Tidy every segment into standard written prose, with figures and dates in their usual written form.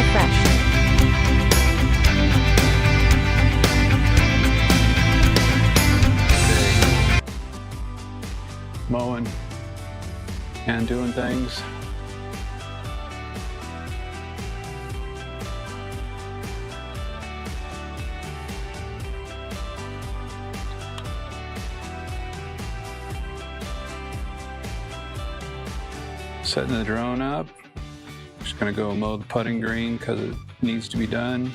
refresh. Mowing and doing things. Setting the drone up. Just gonna go mow the putting green because it needs to be done.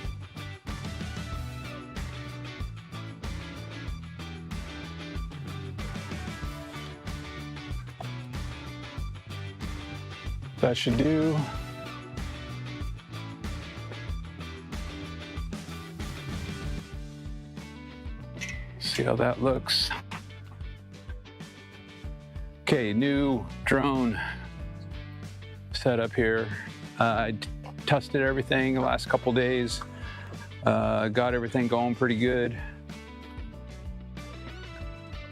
That should do. See how that looks. Okay, new drone setup here. I tested everything the last couple days. Got everything going pretty good.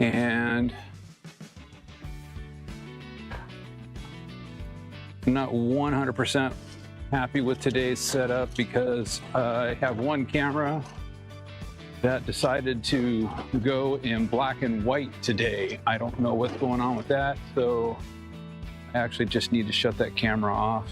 And I'm not 100% happy with today's setup because I have one camera that decided to go in black and white today. I don't know what's going on with that, so I actually just need to shut that camera off.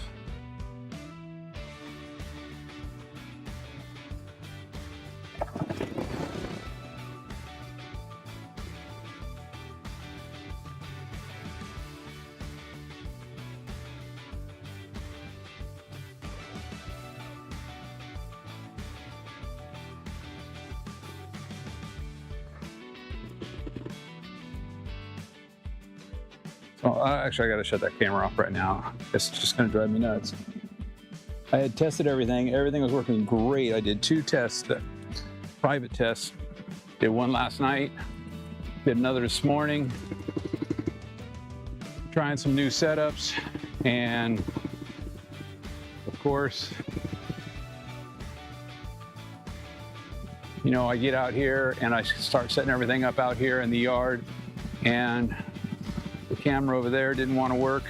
Oh, actually, I gotta shut that camera off right now. It's just gonna drive me nuts. I had tested everything. Everything was working great. I did 2 tests, private tests. Did one last night, did another this morning. Trying some new setups. And of course, you know, I get out here and I start setting everything up out here in the yard, and the camera over there didn't want to work.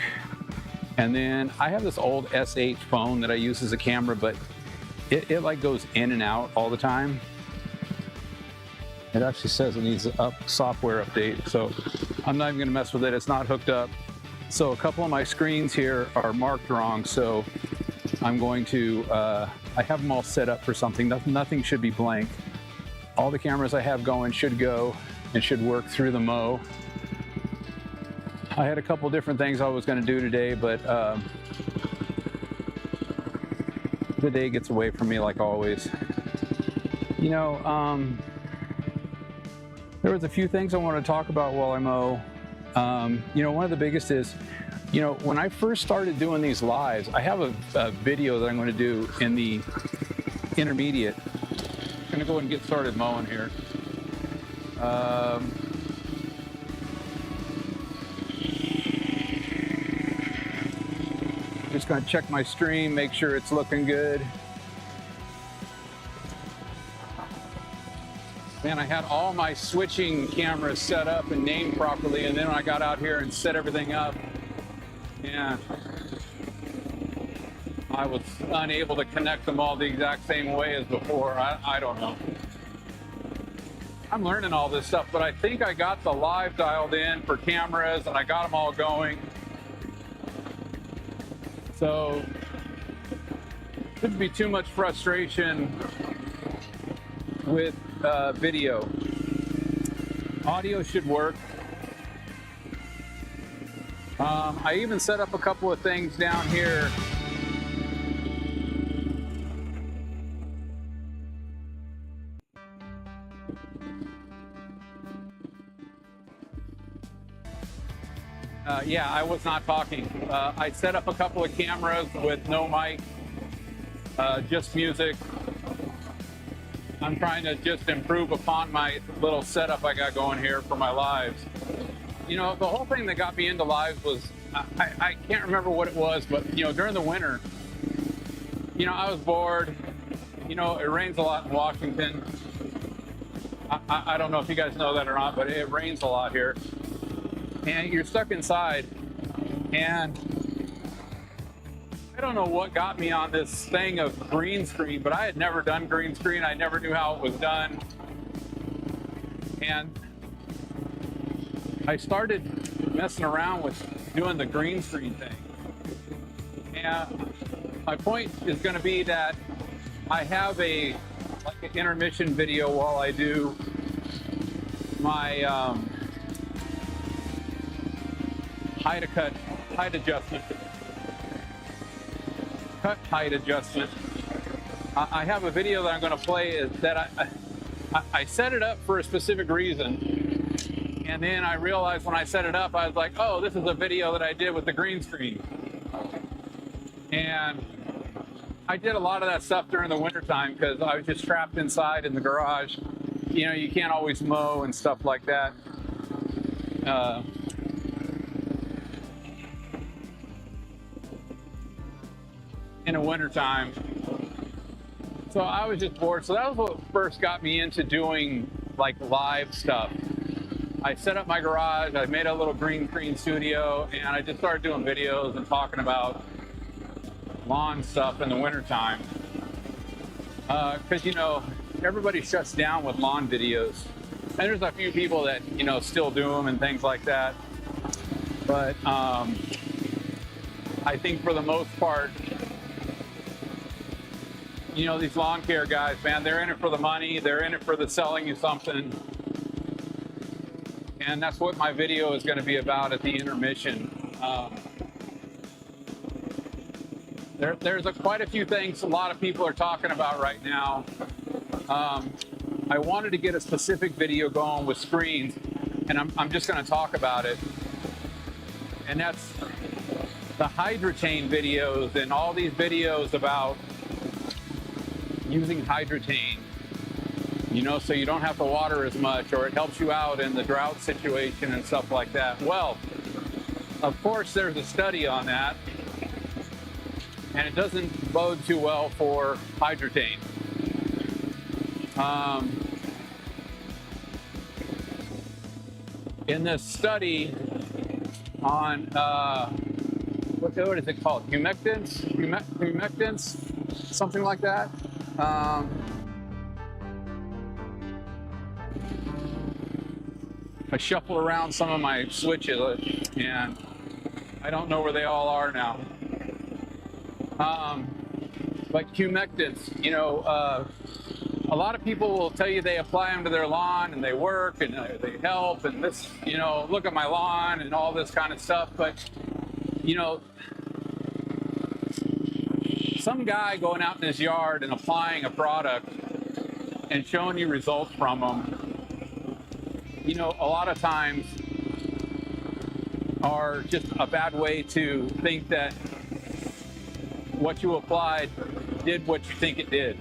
And then I have this old S8 phone that I use as a camera, but it like goes in and out all the time. It actually says it needs a software update, so I'm not even gonna mess with it. It's not hooked up. So a couple of my screens here are marked wrong, so I'm going to, I have them all set up for something. Nothing should be blank. All the cameras I have going should go and should work through the mow. I had a couple different things I was going to do today, but the day gets away from me like always. You know, there was a few things I want to talk about while I mow. You know, one of the biggest is, you know, when I first started doing these lives, I have a video that I'm going to do in the intermediate. I'm going to go ahead and get started mowing here. Just going to check my stream, make sure it's looking good. Man, I had all my switching cameras set up and named properly, and then when I got out here and set everything up, yeah, I was unable to connect them all the exact same way as before. I don't know. I'm learning all this stuff, but I think I got the live dialed in for cameras and I got them all going. So, shouldn't be too much frustration with video. Audio should work. I even set up a couple of things down here. Yeah, I was not talking. I set up a couple of cameras with no mic, just music. I'm trying to just improve upon my little setup I got going here for my lives. You know, the whole thing that got me into lives was, I can't remember what it was, but, you know, during the winter, you know, I was bored. You know, it rains a lot in Washington. I don't know if you guys know that or not, but it rains a lot here. And you're stuck inside. And I don't know what got me on this thing of green screen, but I had never done green screen. I never knew how it was done. And I started messing around with doing the green screen thing. And my point is going to be that I have an intermission video while I do my height adjustment. Cut height adjustment. I have a video that I'm going to play that I set it up for a specific reason, and then I realized when I set it up, I was like, oh, this is a video that I did with the green screen. And I did a lot of that stuff during the wintertime because I was just trapped inside in the garage. You know, you can't always mow and stuff like that. In the wintertime. So I was just bored. So that was what first got me into doing like live stuff. I set up my garage, I made a little green screen studio, and I just started doing videos and talking about lawn stuff in the wintertime. Because, you know, everybody shuts down with lawn videos. And there's a few people that, you know, still do them and things like that. But I think for the most part, you know, these lawn care guys, man, they're in it for the money. They're in it for the selling you something. And that's what my video is going to be about at the intermission. There's quite a few things a lot of people are talking about right now. I wanted to get a specific video going with screens, and I'm just going to talk about it. And that's the hydrotane videos and all these videos about using hydrotane, you know, so you don't have to water as much, or it helps you out in the drought situation and stuff like that. Well, of course, there's a study on that, and it doesn't bode too well for hydrotane. In this study on, what is it called? Humectants? Humectants? Something like that. I shuffle around some of my switches and I don't know where they all are now. But humectants, you know, a lot of people will tell you they apply them to their lawn and they work and they help and this, you know, look at my lawn and all this kind of stuff. But, you know, some guy going out in his yard and applying a product and showing you results from them, you know, a lot of times are just a bad way to think that what you applied did what you think it did.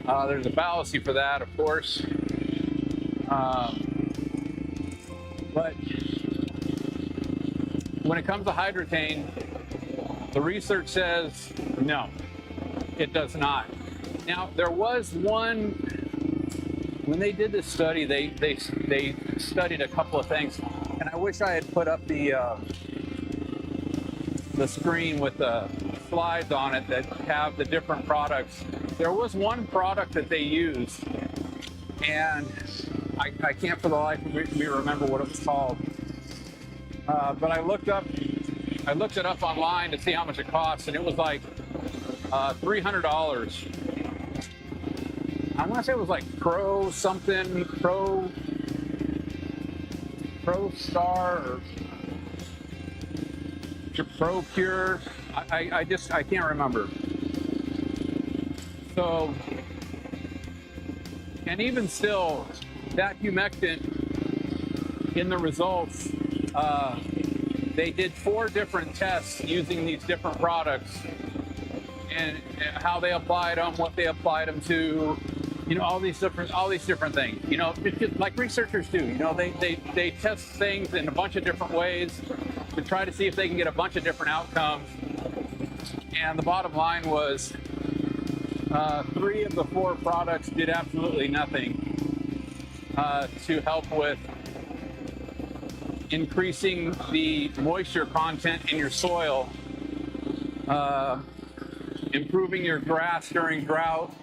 There's a fallacy for that, of course. But when it comes to hydrotane, the research says no, it does not. Now, there was one, when they did this study, they studied a couple of things, and I wish I had put up the screen with the slides on it that have the different products. There was one product that they used, and I can't for the life of me remember what it was called. But I looked it up online to see how much it costs, and it was like $300. I want to say it was like Pro something, Pro Star or Pro Pure. I can't remember. So, and even still, that humectant in the results, they did 4 different tests using these different products and how they applied them, what they applied them to, you know, all these different things. You know, it's just like researchers do. You know, they test things in a bunch of different ways to try to see if they can get a bunch of different outcomes. And the bottom line was 3 of the 4 products did absolutely nothing to help with increasing the moisture content in your soil uh, improving your grass during drought,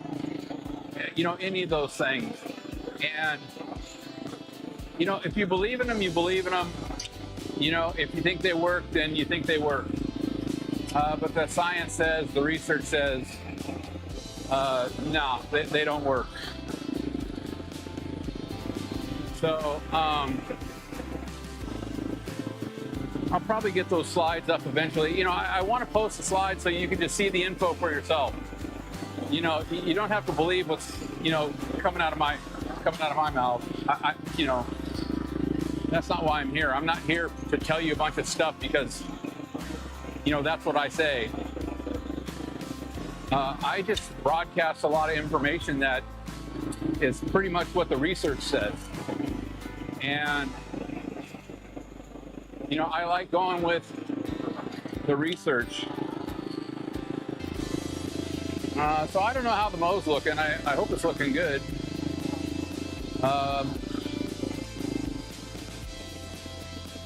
any of those things. And, if you believe in them, you believe in them. If you think they work, then you think they work. But the science says, the research says, no, they don't work. So I'll probably get those slides up eventually. I want to post the slides so you can just see the info for yourself. You don't have to believe what's coming out of my mouth. That's not why I'm here. I'm not here to tell you a bunch of stuff because that's what I say. I just broadcast a lot of information that is pretty much what the research says. And, I like going with the research. So I don't know how the mow's looking. I hope it's looking good.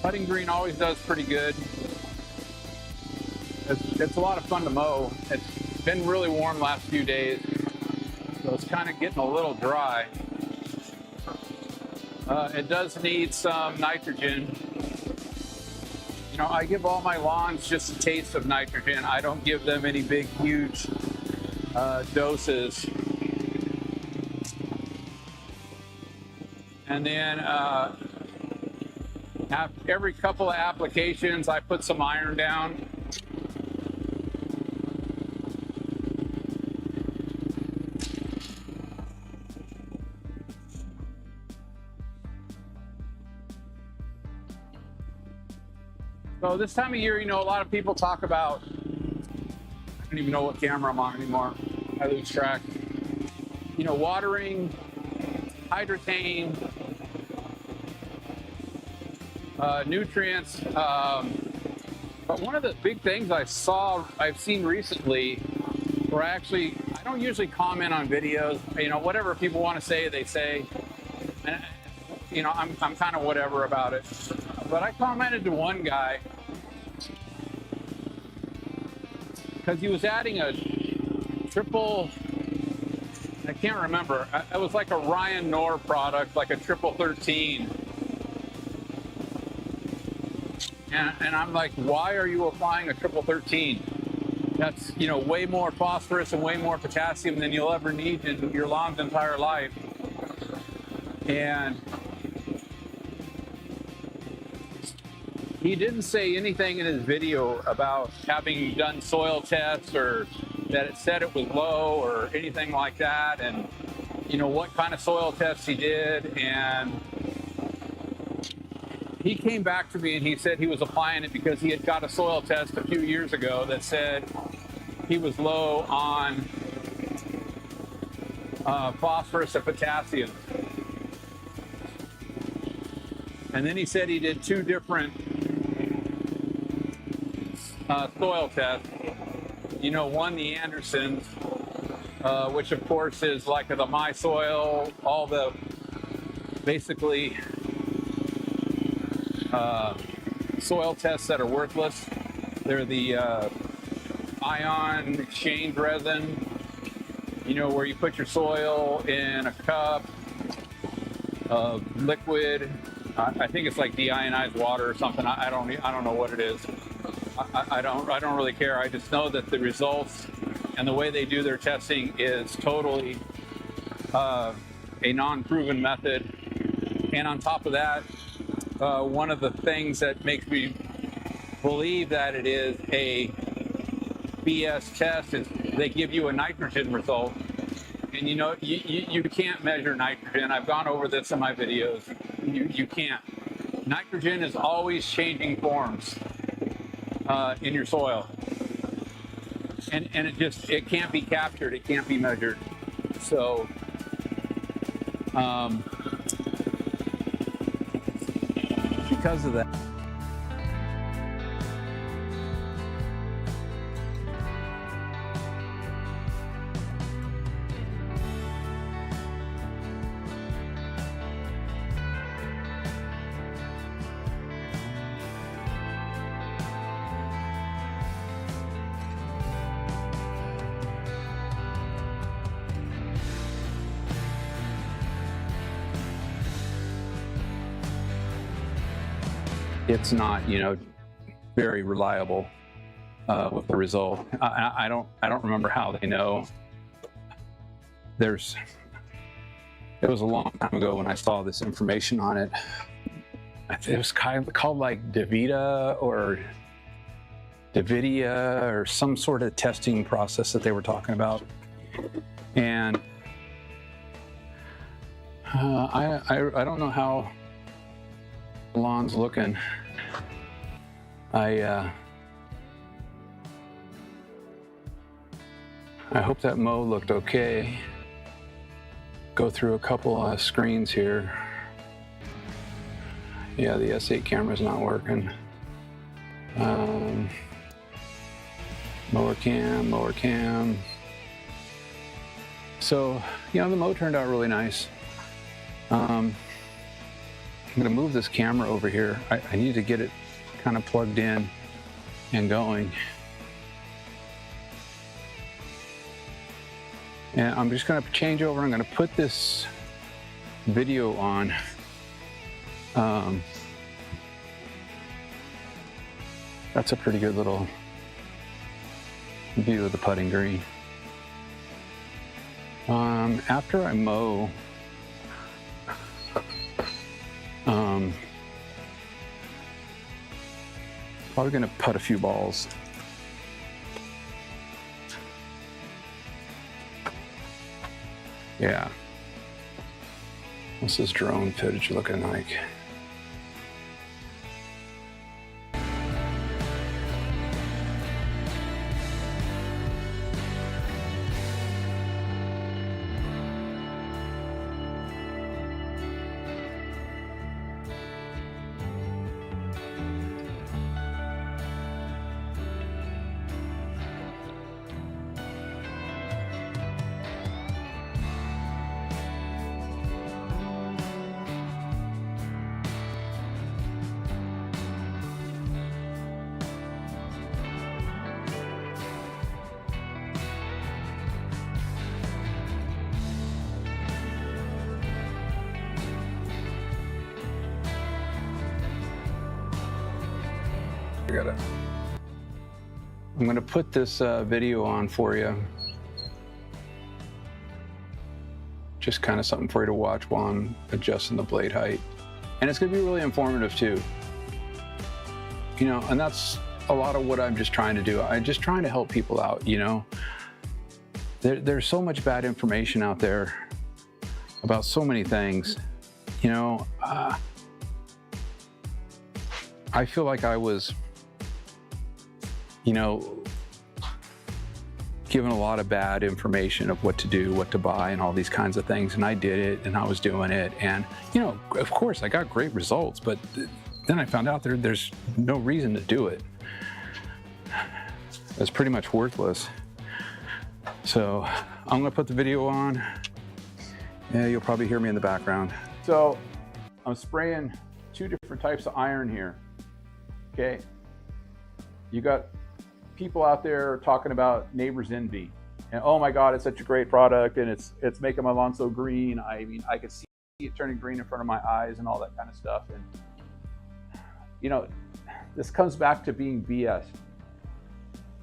Putting green always does pretty good. It's a lot of fun to mow. It's been really warm last few days, so it's kind of getting a little dry. It does need some nitrogen. I give all my lawns just a taste of nitrogen. I don't give them any big, huge doses. And then every couple of applications, I put some iron down. So this time of year, a lot of people talk about, I don't even know what camera I'm on anymore. I lose track. Watering, hydrotain, nutrients. But one of the big things I've seen recently, where I don't usually comment on videos. Whatever people want to say, they say. And, I'm kind of whatever about it. But I commented to one guy because he was adding a triple, I can't remember. It was like a Ryan Knorr product, like a triple 13. And I'm like, why are you applying a triple 13? That's, way more phosphorus and way more potassium than you'll ever need in your lawn's entire life. And he didn't say anything in his video about having done soil tests or that it said it was low or anything like that, and what kind of soil tests he did. And he came back to me and he said he was applying it because he had got a soil test a few years ago that said he was low on phosphorus and potassium. And then he said he did two different soil tests. One, the Anderson's, which of course is like the My Soil, all the basically soil tests that are worthless. They're the ion exchange resin, where you put your soil in a cup of liquid. I think it's like deionized water or something. I don't know what it is. I don't really care. I just know that the results and the way they do their testing is totally a non-proven method. And on top of that, one of the things that makes me believe that it is a BS test is they give you a nitrogen result. And you can't measure nitrogen. I've gone over this in my videos. You can't. Nitrogen is always changing forms in your soil. And it can't be captured, it can't be measured. So because of that. it's not, you know, very reliable with the result. I don't remember how they know. It was a long time ago when I saw this information on it. It was kind of called like DaVita or or some sort of testing process that they were talking about. And I don't know how the lawn's looking. I hope that mow looked okay. Go through a couple screens here. Yeah, the S8 camera's not working. Mower cam. So, you know, the mow turned out really nice. I'm gonna move this camera over here. I need to get it kind of plugged in and going. And I'm just gonna change over. I'm gonna put this video on. That's a pretty good little view of the putting green. After I mow, probably gonna putt a few balls. Yeah. What's this drone footage looking like? I'm going to put this video on for you. Just kind of something for you to watch while I'm adjusting the blade height. And it's going to be really informative too. You know, and that's a lot of what I'm just trying to do. I'm just trying to help people out, you know. There's so much bad information out there about so many things. You know, I feel like I was, you know, given a lot of bad information of what to do, what to buy, and all these kinds of things. And I did it, and I was doing it. And, you know, of course, I got great results, but then I found out there's no reason to do it. It's pretty much worthless. So I'm gonna put the video on. Yeah, you'll probably hear me in the background. So I'm spraying 2 different types of iron here, okay? You got people out there talking about neighbor's envy, and oh my God, it's such a great product, and it's making my lawn so green. I mean, I could see it turning green in front of my eyes and all that kind of stuff. And you know, this comes back to being BS.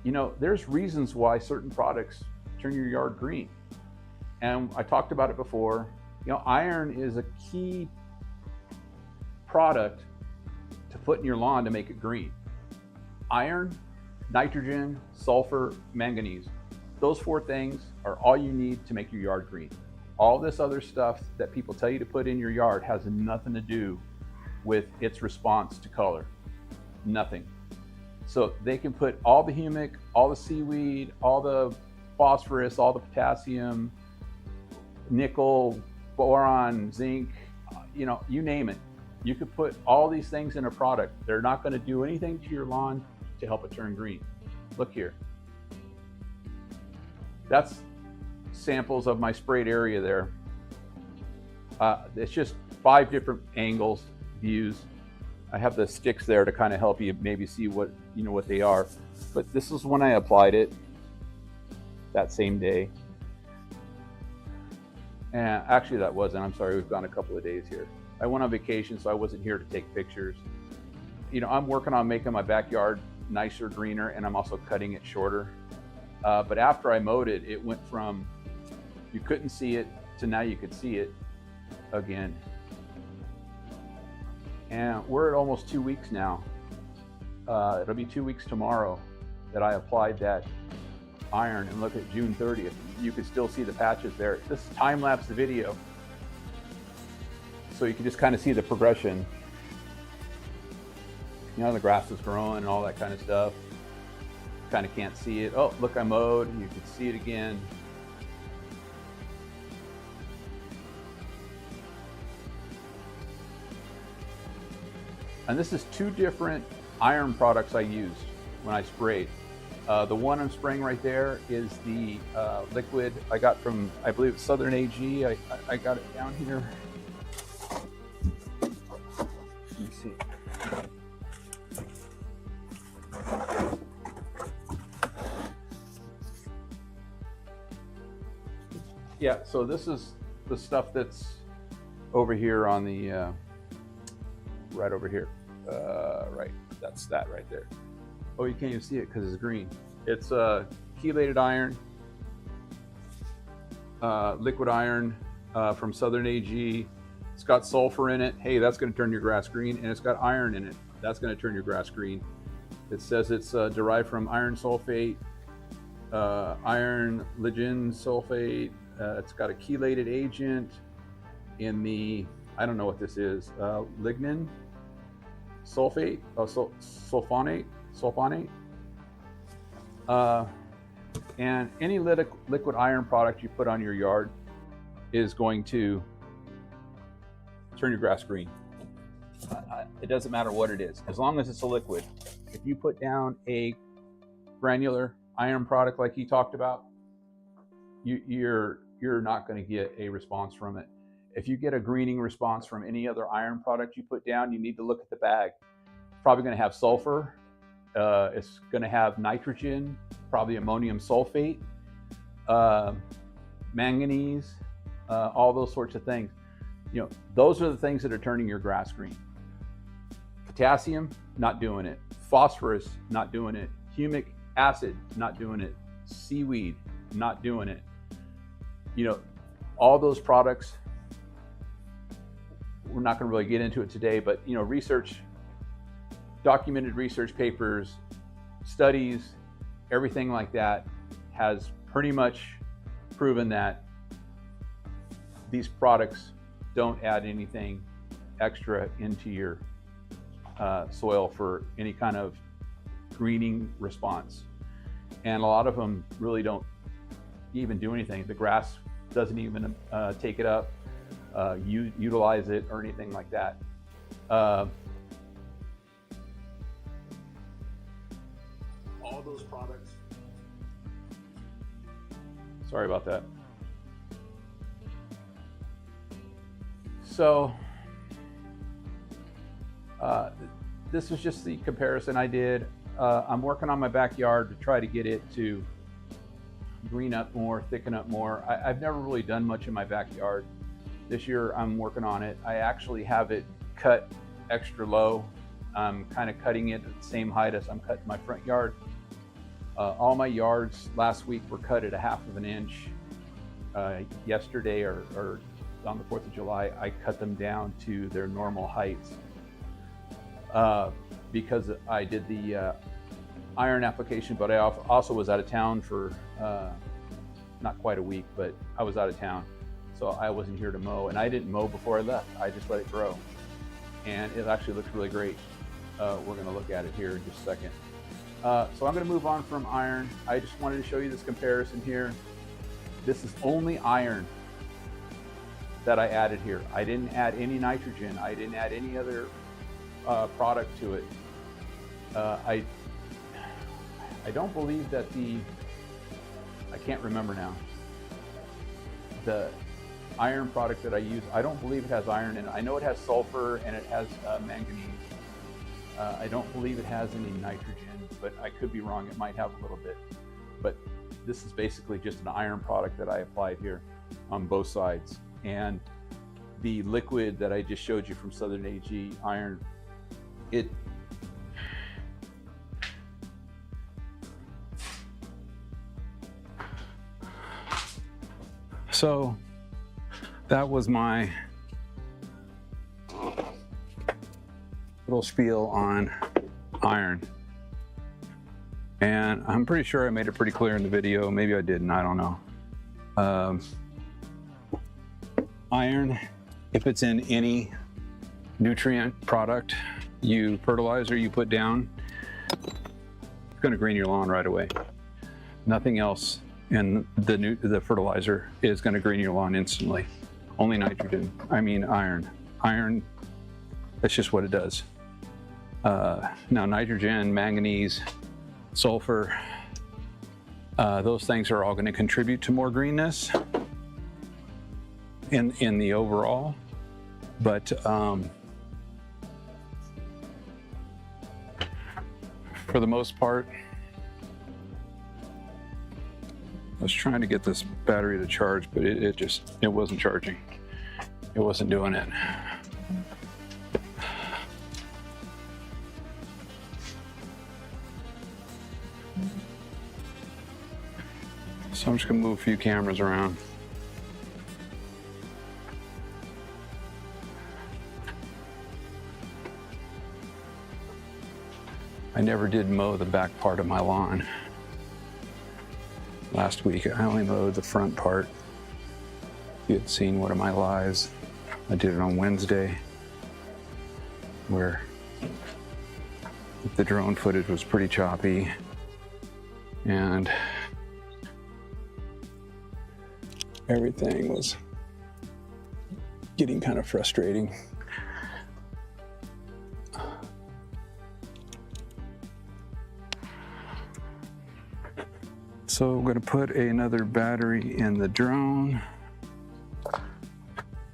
You know, there's reasons why certain products turn your yard green, and I talked about it before. You know, iron is a key product to put in your lawn to make it green. Iron, nitrogen, sulfur, manganese. Those 4 things are all you need to make your yard green. All this other stuff that people tell you to put in your yard has nothing to do with its response to color. Nothing. So they can put all the humic, all the seaweed, all the phosphorus, all the potassium, nickel, boron, zinc, you know, you name it. You could put all these things in a product. They're not going to do anything to your lawn to help it turn green. Look here. That's samples of my sprayed area there. It's just 5 different angles, views. I have the sticks there to kind of help you maybe see what, you know, what they are. But this is when I applied it that same day. And actually that wasn't, I'm sorry, we've gone a couple of days here. I went on vacation, so I wasn't here to take pictures. I'm working on making my backyard nicer, greener, and I'm also cutting it shorter. But after I mowed it, it went from you couldn't see it to now you could see it again. And we're at almost 2 weeks now. It'll be 2 weeks tomorrow that I applied that iron, and look at June 30th. You can still see the patches there. This is time-lapse video, so you can just kind of see the progression. The grass is growing and all that kind of stuff. Kind of can't see it. Oh, look, I mowed, and you can see it again. And this is 2 different iron products I used when I sprayed. The one I'm spraying right there is the liquid I got from, I believe it's Southern AG. I got it down here. Let me see. Yeah, so this is the stuff that's over here on the, right over here. Right, that's that right there. Oh, you can't even see it because it's green. It's chelated iron, liquid iron from Southern AG. It's got sulfur in it. Hey, that's going to turn your grass green. And it's got iron in it. That's going to turn your grass green. It says it's derived from iron sulfate, iron lignin sulfate. It's got a chelated agent in the, I don't know what this is, lignin sulfate, sulfonate. And any liquid iron product you put on your yard is going to turn your grass green. It doesn't matter what it is, as long as it's a liquid. If you put down a granular iron product like he talked about, you're not going to get a response from it. If you get a greening response from any other iron product you put down, you need to look at the bag. It's probably going to have sulfur. It's going to have nitrogen, probably ammonium sulfate, manganese, all those sorts of things. Those are the things that are turning your grass green. Potassium, not doing it. Phosphorus, not doing it. Humic acid, not doing it. Seaweed, not doing it. All those products, we're not going to really get into it today, but documented research papers, studies, everything like that has pretty much proven that these products don't add anything extra into your soil for any kind of greening response. And a lot of them really don't even do anything. The grass doesn't even take it up, utilize it, or anything like that. All those products. Sorry about that. So this is just the comparison I did. I'm working on my backyard to try to get it to green up more, thicken up more. I've never really done much in my backyard. This year I'm working on it. I actually have it cut extra low. I'm kind of cutting it at the same height as I'm cutting my front yard. All my yards last week were cut at 1/2 inch. Yesterday or on the 4th of July, I cut them down to their normal heights because I did the iron application, but I also was out of town for not quite a week, but I was out of town. So I wasn't here to mow, and I didn't mow before I left. I just let it grow, and it actually looks really great. We're gonna look at it here in just a second. So I'm gonna move on from iron. I just wanted to show you this comparison here. This is only iron that I added here. I didn't add any nitrogen. I didn't add any other product to it. I don't believe that I can't remember now. The iron product that I use, I don't believe it has iron in it. I know it has sulfur and it has manganese. I don't believe it has any nitrogen, but I could be wrong. It might have a little bit. But this is basically just an iron product that I applied here on both sides. And the liquid that I just showed you from Southern AG iron, it So that was my little spiel on iron. And I'm pretty sure I made it pretty clear in the video. Maybe I didn't, I don't know. Iron, if it's in any nutrient product, fertilizer you put down, it's gonna green your lawn right away. Nothing else in the fertilizer is gonna green your lawn instantly. Only nitrogen, iron. Iron, that's just what it does. Now nitrogen, manganese, sulfur, those things are all gonna contribute to more greenness in the overall, but for the most part, I was trying to get this battery to charge, but it wasn't charging. It wasn't doing it. So I'm just gonna move a few cameras around. I never did mow the back part of my lawn. Last week, I only mowed the front part. If you had seen one of my lives, I did it on Wednesday, where the drone footage was pretty choppy, and everything was getting kind of frustrating. So I'm going to put another battery in the drone,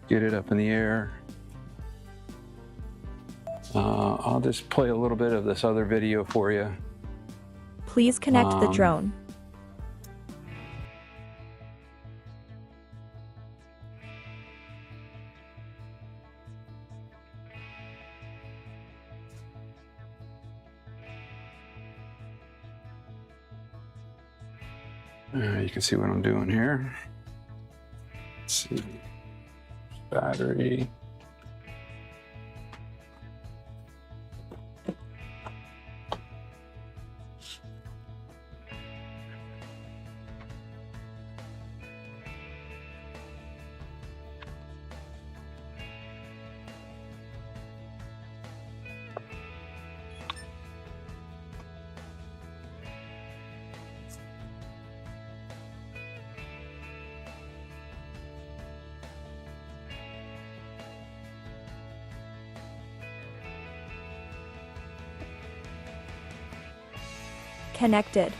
get it up in the air. I'll just play a little bit of this other video for you. Please connect the drone. You can see what I'm doing here. Let's see, battery. Connected.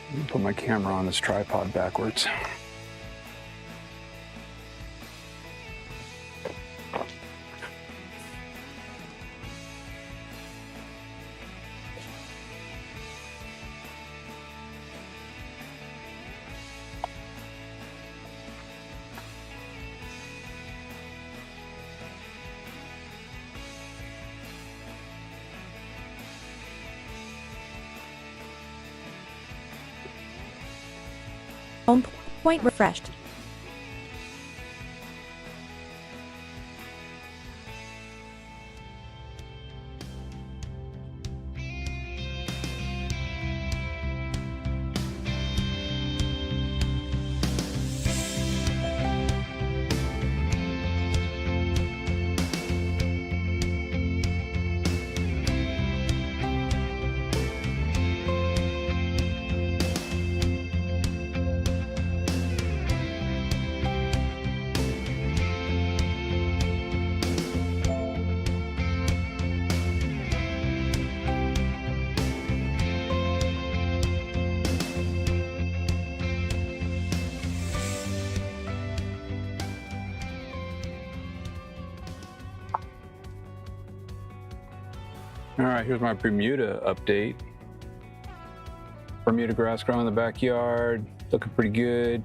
Let me put my camera on this tripod backwards. Home point refreshed. All right, here's my Bermuda update. Bermuda grass growing in the backyard. looking pretty good.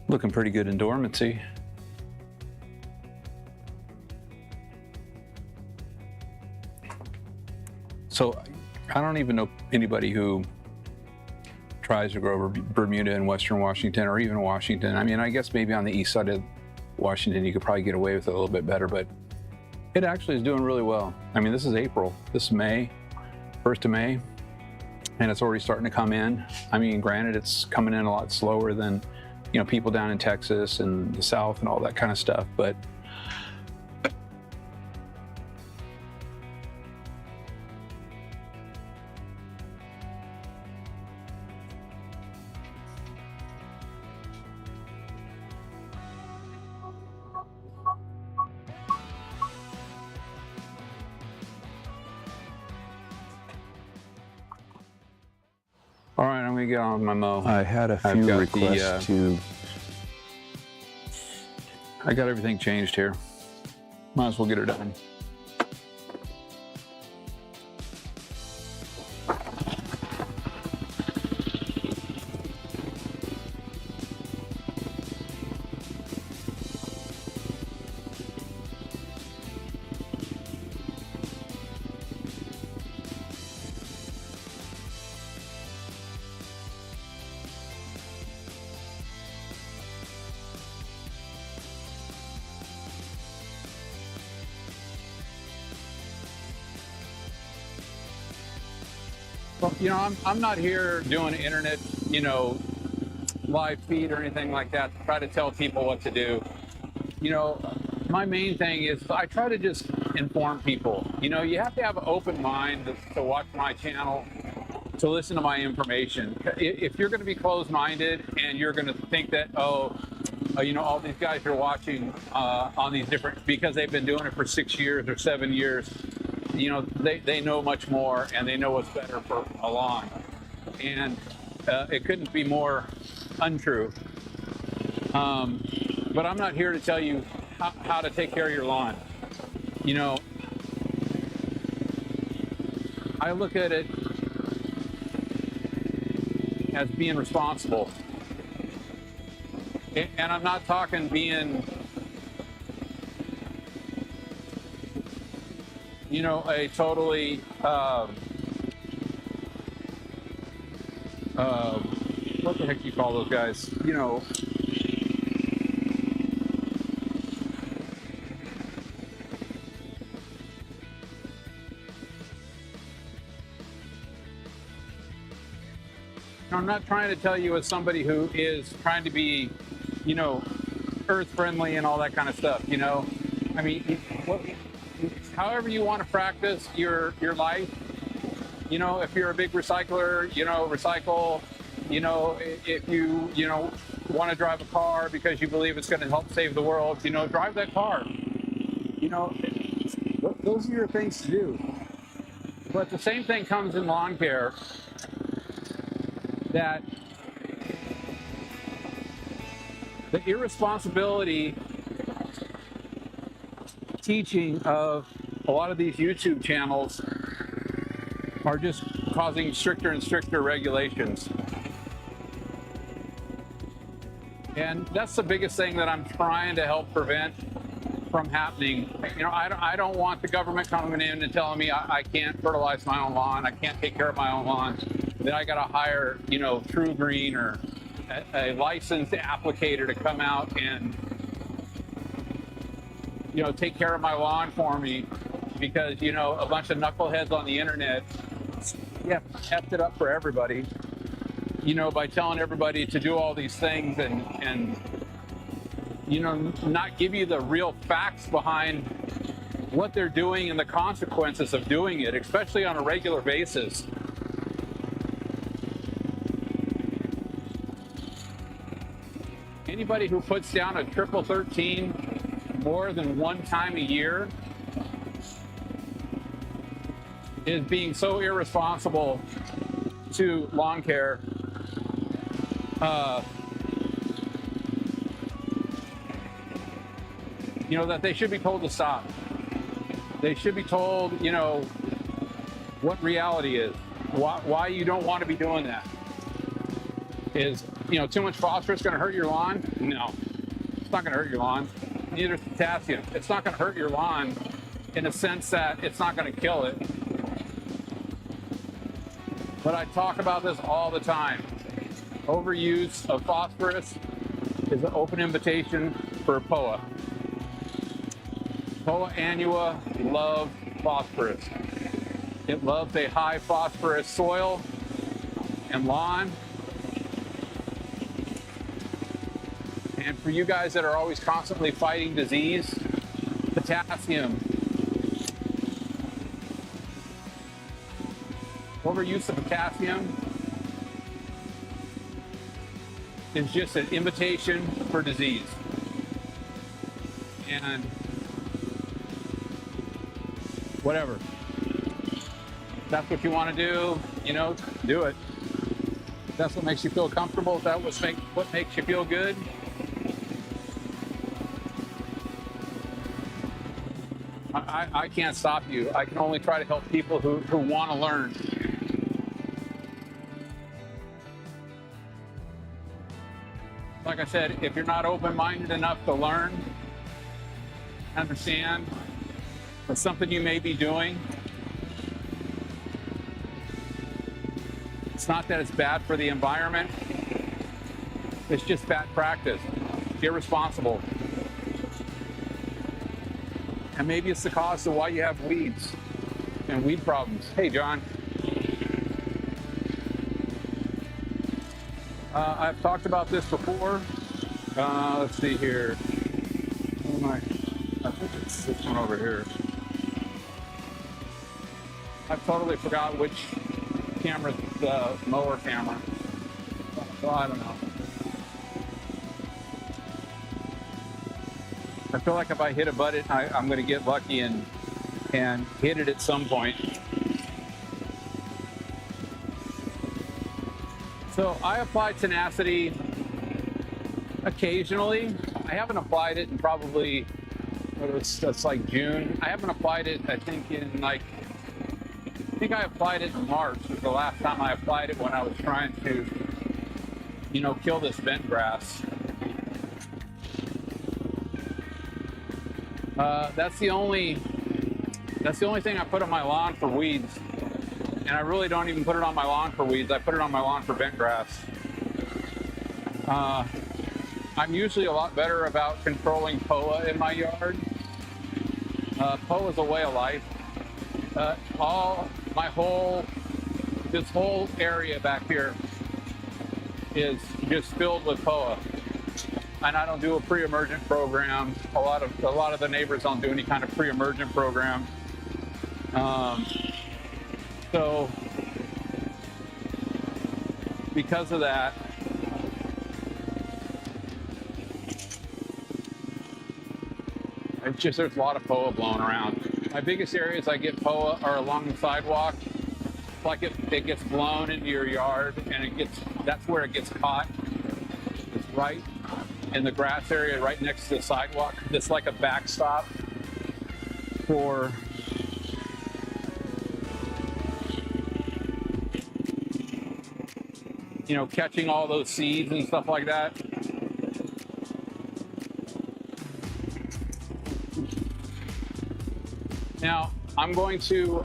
Looking pretty good in dormancy. So I don't even know anybody who tries to grow Bermuda in Western Washington or even Washington. I mean, I guess maybe on the east side of Washington, you could probably get away with it a little bit better, but it actually is doing really well. I mean, this is April, this is May, 1st of May, and it's already starting to come in. I mean, granted, it's coming in a lot slower than, you know, people down in Texas and the South and all that kind of stuff, but all right, I'm gonna get on my mow. I had a few requests I got everything changed here. Might as well get her done. Well, you know, I'm not here doing internet, you know, live feed or anything like that to try to tell people what to do. You know, my main thing is I try to just inform people. You know, you have to have an open mind to watch my channel, to listen to my information. If you're going to be closed-minded and you're going to think that, you know, all these guys are watching on these different, because they've been doing it for 6 years or 7 years, you know, they know much more and they know what's better for a lawn. And it couldn't be more untrue. But I'm not here to tell you how to take care of your lawn. You know, I look at it as being responsible. And I'm not talking being, you know, a totally, what the heck do you call those guys? You know, I'm not trying to tell you as somebody who is trying to be, you know, earth friendly and all that kind of stuff, you know. I mean, however you want to practice your life, you know, if you're a big recycler, you know, recycle. You know, if you know, want to drive a car because you believe it's going to help save the world, you know, drive that car. You know, those are your things to do. But the same thing comes in lawn care, that the irresponsibility teaching of a lot of these YouTube channels are just causing stricter and stricter regulations. And that's the biggest thing that I'm trying to help prevent from happening. You know, I don't want the government coming in and telling me I can't fertilize my own lawn, I can't take care of my own lawn, that I got to hire, you know, True Green or a licensed applicator to come out and, you know, take care of my lawn for me, because, you know, a bunch of knuckleheads on the internet, yeah, effed it up for everybody, you know, by telling everybody to do all these things and you know, not give you the real facts behind what they're doing and the consequences of doing it, especially on a regular basis. Anybody who puts down a triple 13 more than one time a year is being so irresponsible to lawn care. You know, that they should be told to stop. They should be told, you know, what reality is. why you don't want to be doing that is, too much phosphorus going to hurt your lawn? No, it's not going to hurt your lawn. Neither is potassium. It's not going to hurt your lawn in a sense that it's not going to kill it. But I talk about this all the time. Overuse of phosphorus is an open invitation for POA. POA annua love phosphorus. It loves a high phosphorus soil and lawn. And for you guys that are always constantly fighting disease, potassium. Overuse of potassium is just an invitation for disease. And whatever. If that's what you want to do, do it. If that's what makes you feel comfortable, if that's what makes you feel good. I can't stop you. I can only try to help people who want to learn. Like I said, if you're not open-minded enough to learn, understand that something you may be doing, it's not that it's bad for the environment, it's just bad practice, irresponsible. And maybe it's the cause of why you have weeds and weed problems. Hey, John. I've talked about this before. Let's see here. I think it's this one over here. I've totally forgot which camera's the mower camera. So I don't know. I feel like if I hit a button, I'm going to get lucky and hit it at some point. So I apply tenacity occasionally. I haven't applied it in probably, that's like June. I haven't applied it, I think I applied it in March was the last time I applied it when I was trying to, kill this bent grass. That's the only thing I put on my lawn for weeds. And I really don't even put it on my lawn for weeds. I put it on my lawn for bent grass. I'm usually a lot better about controlling POA in my yard. POA is a way of life. This whole area back here is just filled with POA. And I don't do a pre-emergent program. A lot of the neighbors don't do any kind of pre-emergent program. So because of that, there's a lot of POA blowing around. My biggest areas I get POA are along the sidewalk. It's like it gets blown into your yard, and that's where it gets caught. It's right in the grass area, right next to the sidewalk. It's like a backstop for catching all those seeds and stuff like that. Now, I'm going to,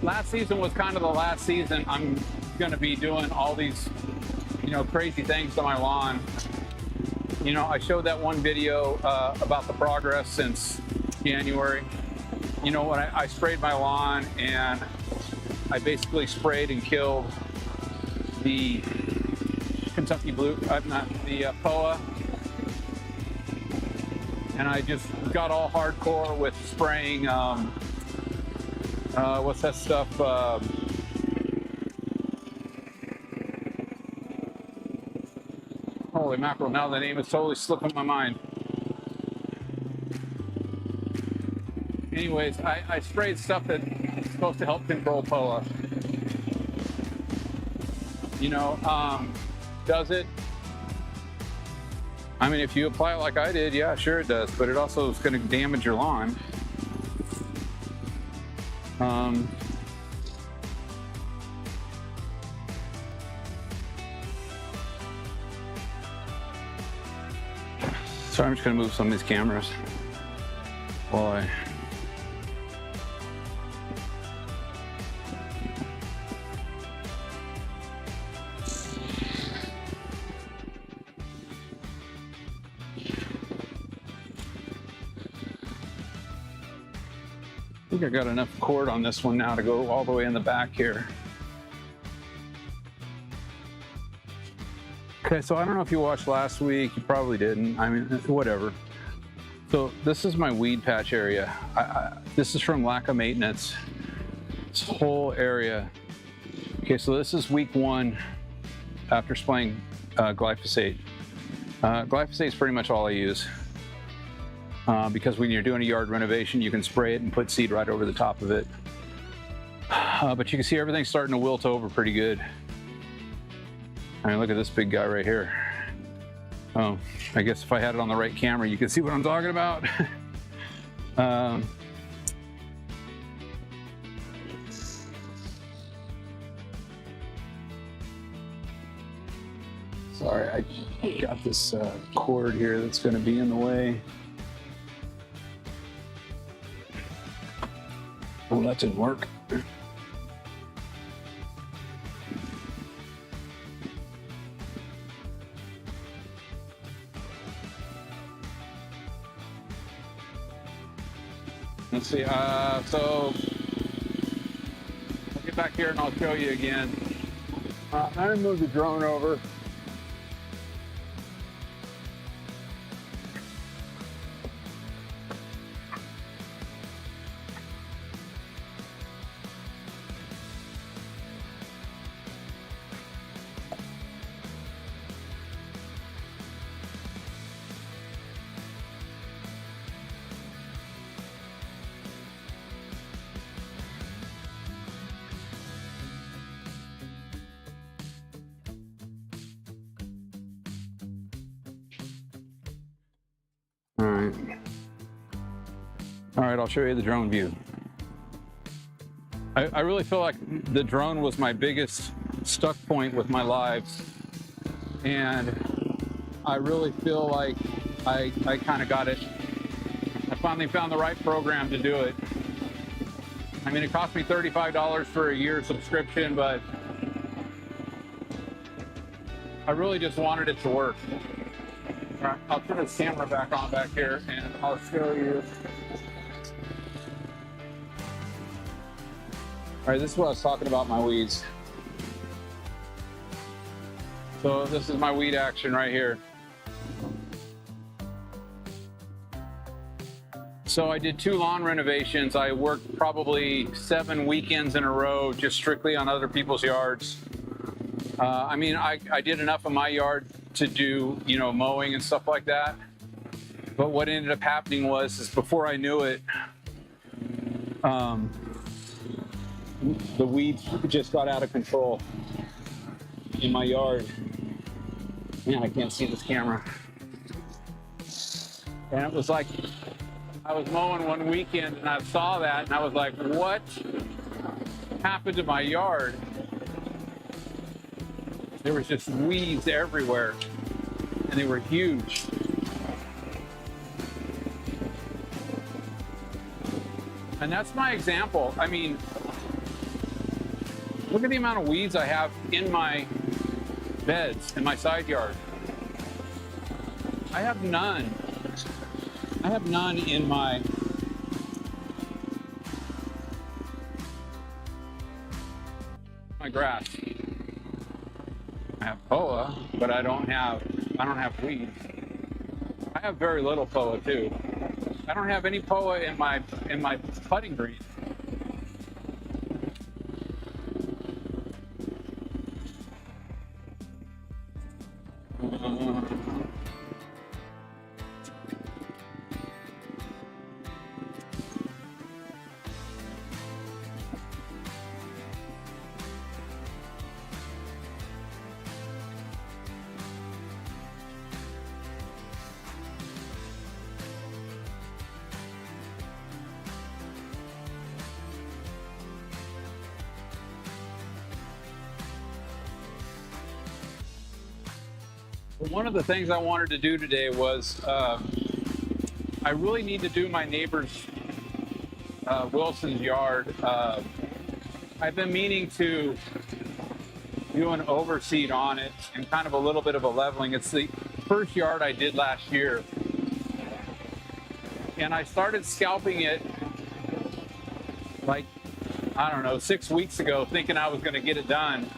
last season was kind of the last season I'm going to be doing all these, crazy things to my lawn. I showed that one video about the progress since January. When I sprayed my lawn, and I basically sprayed and killed the Kentucky the POA. And I just got all hardcore with spraying, what's that stuff? Holy mackerel, now the name is totally slipping my mind. Anyways, I sprayed stuff that's supposed to help control POA. Does it? I mean, if you apply it like I did, yeah, sure it does, but it also is going to damage your lawn. Um, so I'm just going to move some of these cameras while I... I think I got enough cord on this one now to go all the way in the back here. Okay, so I don't know if you watched last week. You probably didn't. I mean, whatever. So this is my weed patch area. This is from lack of maintenance. This whole area. Okay, so this is week 1 after spraying glyphosate. Glyphosate is pretty much all I use. Because when you're doing a yard renovation, you can spray it and put seed right over the top of it. But you can see everything's starting to wilt over pretty good. I mean, look at this big guy right here. Oh, I guess if I had it on the right camera, you can see what I'm talking about. Sorry, I got this cord here that's going to be in the way. Oh, that didn't work. Let's see, so I'll get back here and I'll show you again. I'm gonna move the drone over. All right, I'll show you the drone view. I really feel like the drone was my biggest stuck point with my lives. And I really feel like I kind of got it. I finally found the right program to do it. I mean, it cost me $35 for a year subscription, but I really just wanted it to work. All right, I'll turn this camera back on back here and I'll show you. All right, this is what I was talking about, my weeds. So this is my weed action right here. So I did 2 lawn renovations. I worked probably 7 weekends in a row just strictly on other people's yards. I mean, I did enough of my yard to do, you know, mowing and stuff like that. But what ended up happening is before I knew it, the weeds just got out of control in my yard. Man, I can't see this camera. And it was like, I was mowing one weekend and I saw that and I was like, what happened to my yard? There was just weeds everywhere and they were huge. And that's my example. I mean, look at the amount of weeds I have in my beds, in my side yard. I have none. I have none in my grass. I have POA, but I don't have weeds. I have very little POA too. I don't have any POA in my putting green. One of the things I wanted to do today was I really need to do my neighbor's Wilson's yard. I've been meaning to do an overseed on it and kind of a little bit of a leveling. It's the first yard I did last year. And I started scalping it like, I don't know, 6 weeks ago, thinking I was going to get it done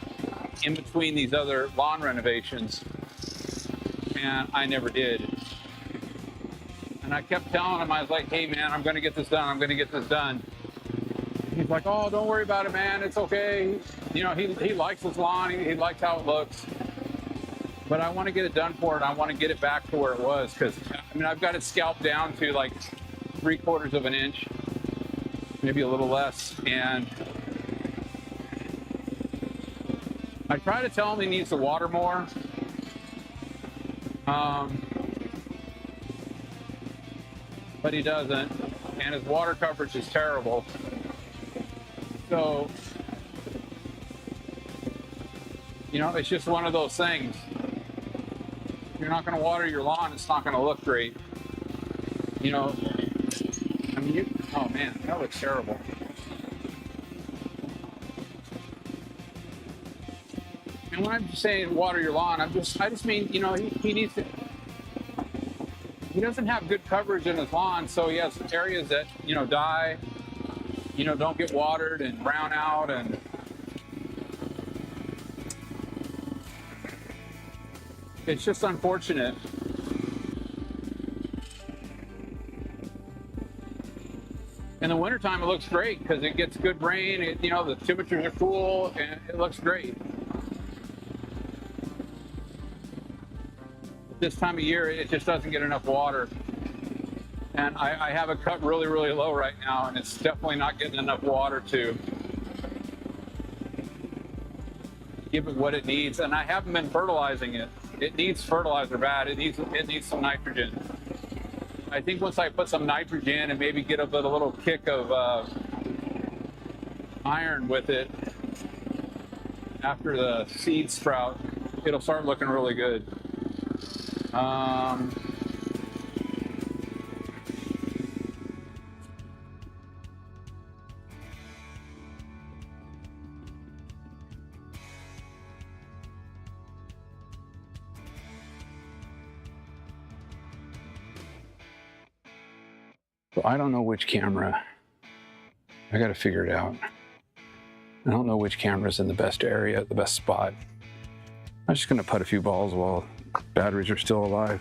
in between these other lawn renovations. And I never did. And I kept telling him, I was like, hey man, I'm going to get this done. I'm going to get this done. He's like, oh, don't worry about it, man. It's okay. You know, he likes his lawn. He likes how it looks. But I want to get it done for it. I want to get it back to where it was. Because, I mean, I've got it scalped down to like 3/4 of an inch, maybe a little less. And I try to tell him he needs to water more. But he doesn't. And his water coverage is terrible. So, you know, it's just one of those things. If you're not going to water your lawn, it's not going to look great. You know, I mean, oh man, that looks terrible. And when I'm saying water your lawn, I just mean, you know, he needs to, he doesn't have good coverage in his lawn, so he has areas that, you know, die, you know, don't get watered and brown out, and it's just unfortunate. In the wintertime, it looks great because it gets good rain, you know, the temperatures are cool, and it looks great. This time of year, it just doesn't get enough water. And I have it cut really, really low right now, and it's definitely not getting enough water to give it what it needs. And I haven't been fertilizing it. It needs fertilizer bad. It needs some nitrogen. I think once I put some nitrogen and maybe get a little kick of iron with it after the seeds sprout, it'll start looking really good. So I don't know which camera. I got to figure it out. I don't know which camera's in the best area, the best spot. I'm just going to put a few balls while batteries are still alive.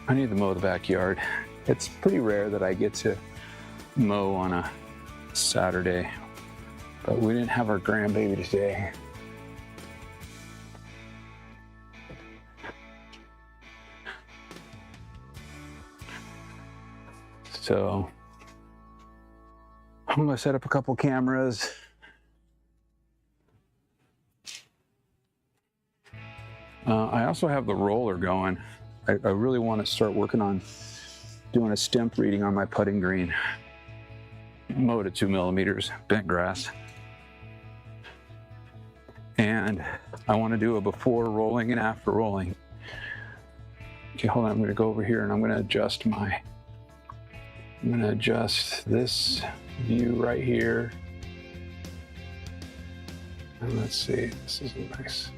I need to mow the backyard. It's pretty rare that I get to mow on a Saturday, but we didn't have our grandbaby today. So I'm gonna set up a couple cameras. I also have the roller going. I really want to start working on doing a stemp reading on my putting green. Mowed at 2 millimeters, bent grass. And I want to do a before rolling and after rolling. Okay, hold on, I'm gonna go over here and I'm gonna adjust this view right here. And let's see, this is nice.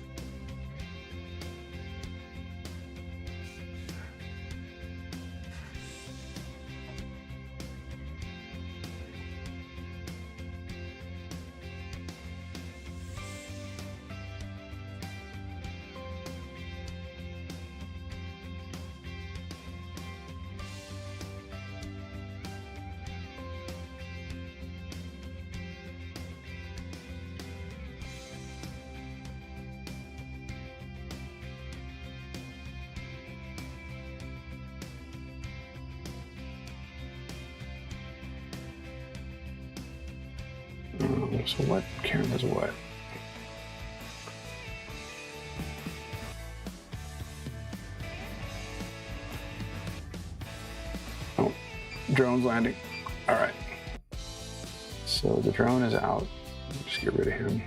So what camera's what? Oh, drone's landing. All right. So the drone is out. Just get rid of him.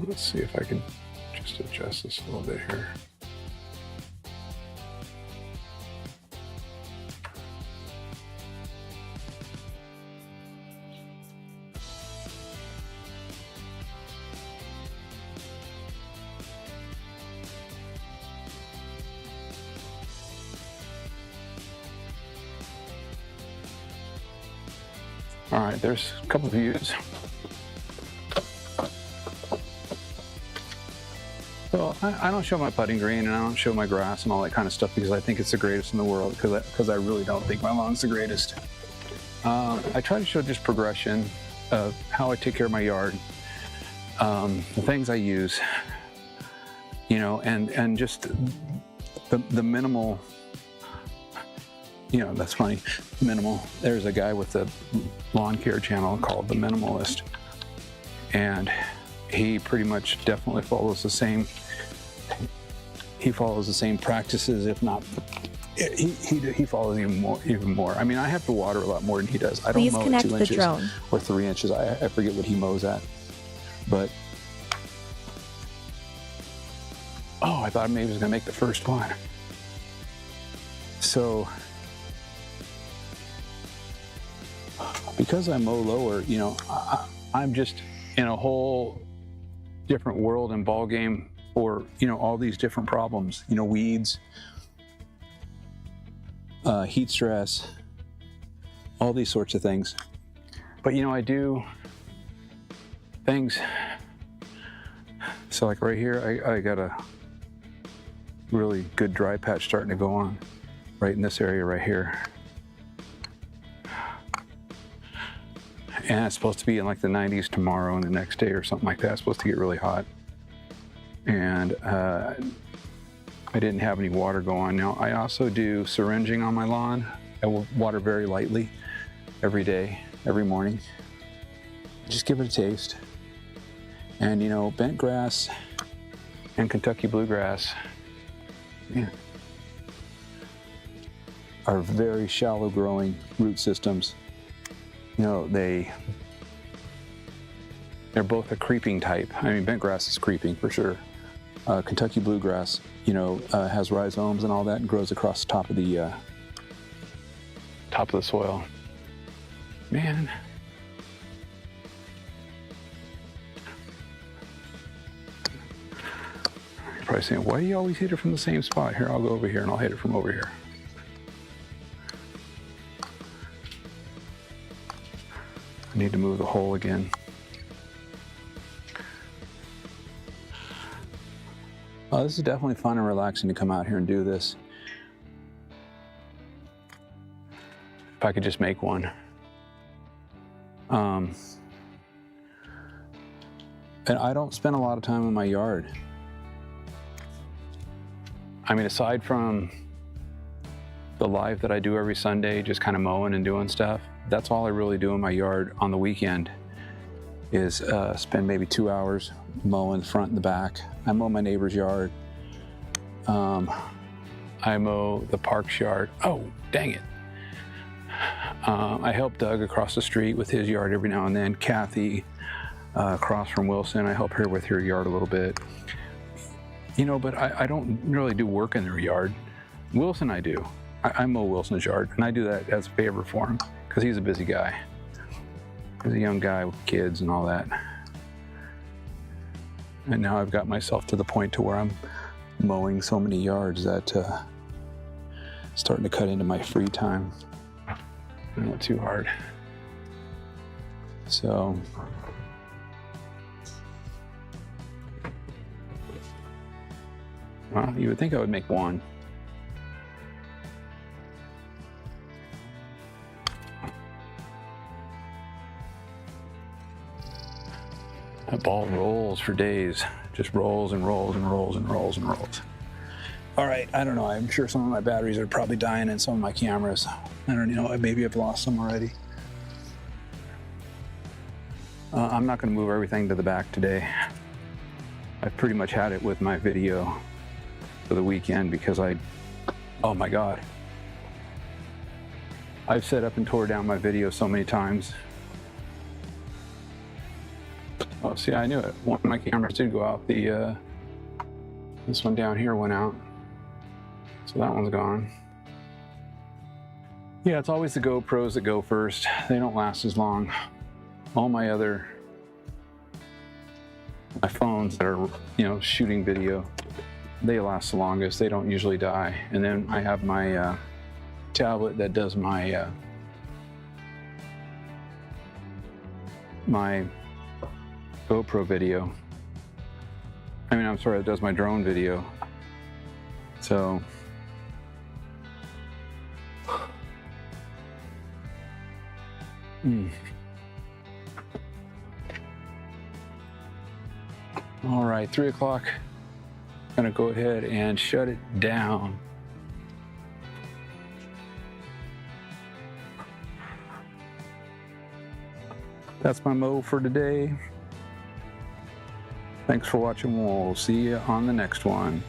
let's see if I can just adjust this a little bit here. All right, there's a couple views. Well, I don't show my putting green and I don't show my grass and all that kind of stuff because I think it's the greatest in the world, because I really don't think my lawn's the greatest. I try to show just progression of how I take care of my yard, the things I use, you know, and just the minimal. You know, that's funny, minimal. There's a guy with a lawn care channel called The Minimalist, and he pretty much definitely follows the same. He follows the same practices, if not, he follows even more. I mean, I have to water a lot more than he does. I don't Please mow at connect 2 the inches drone. or 3 inches. I forget what he mows at, but oh, I thought maybe he was gonna make the first one. So, because I mow lower, you know, I'm just in a whole different world and ball game for, you know, all these different problems, you know, weeds, heat stress, all these sorts of things. But, you know, I do things. So like right here, I got a really good dry patch starting to go on right in this area right here. And it's supposed to be in like the 90s tomorrow and the next day or something like that. It's supposed to get really hot. And I didn't have any water go on. Now, I also do syringing on my lawn. I will water very lightly every day, every morning. Just give it a taste. And you know, bent grass and Kentucky bluegrass, yeah, are very shallow growing root systems. You know, they're both a creeping type. I mean, bent grass is creeping for sure. Kentucky bluegrass, you know, has rhizomes and all that and grows across the top of the soil. Man. You're probably saying, why do you always hit it from the same spot? Here, I'll go over here and I'll hit it from over here. I need to move the hole again. Oh, this is definitely fun and relaxing to come out here and do this. If I could just make one. And I don't spend a lot of time in my yard. I mean, aside from the live that I do every Sunday, just kind of mowing and doing stuff, that's all I really do in my yard on the weekend is spend maybe 2 hours mowing the front and the back. I mow my neighbor's yard. I mow the park's yard. Oh, dang it. I help Doug across the street with his yard every now and then. Kathy across from Wilson, I help her with her yard a little bit. You know, but I don't really do work in their yard. Wilson I do. I mow Wilson's yard, and I do that as a favor for him because he's a busy guy. He's a young guy with kids and all that. And now I've got myself to the point to where I'm mowing so many yards that starting to cut into my free time. Not too hard. So well, you would think I would make one. That ball rolls for days. Just rolls and rolls and rolls and rolls and rolls. All right, I don't know. I'm sure some of my batteries are probably dying in some of my cameras. I don't know, maybe I've lost some already. I'm not gonna move everything to the back today. I've pretty much had it with my video for the weekend because oh my God. I've set up and tore down my video so many times. Oh, see, I knew it. One of my cameras did go out. This one down here went out. So that one's gone. Yeah, it's always the GoPros that go first. They don't last as long. All my phones that are, shooting video, they last the longest. They don't usually die. And then I have my tablet that does my GoPro video. I'm sorry, it does my drone video. So All right, 3 o'clock. Gonna go ahead and shut it down. That's my mo for today. Thanks for watching. We'll see you on the next one.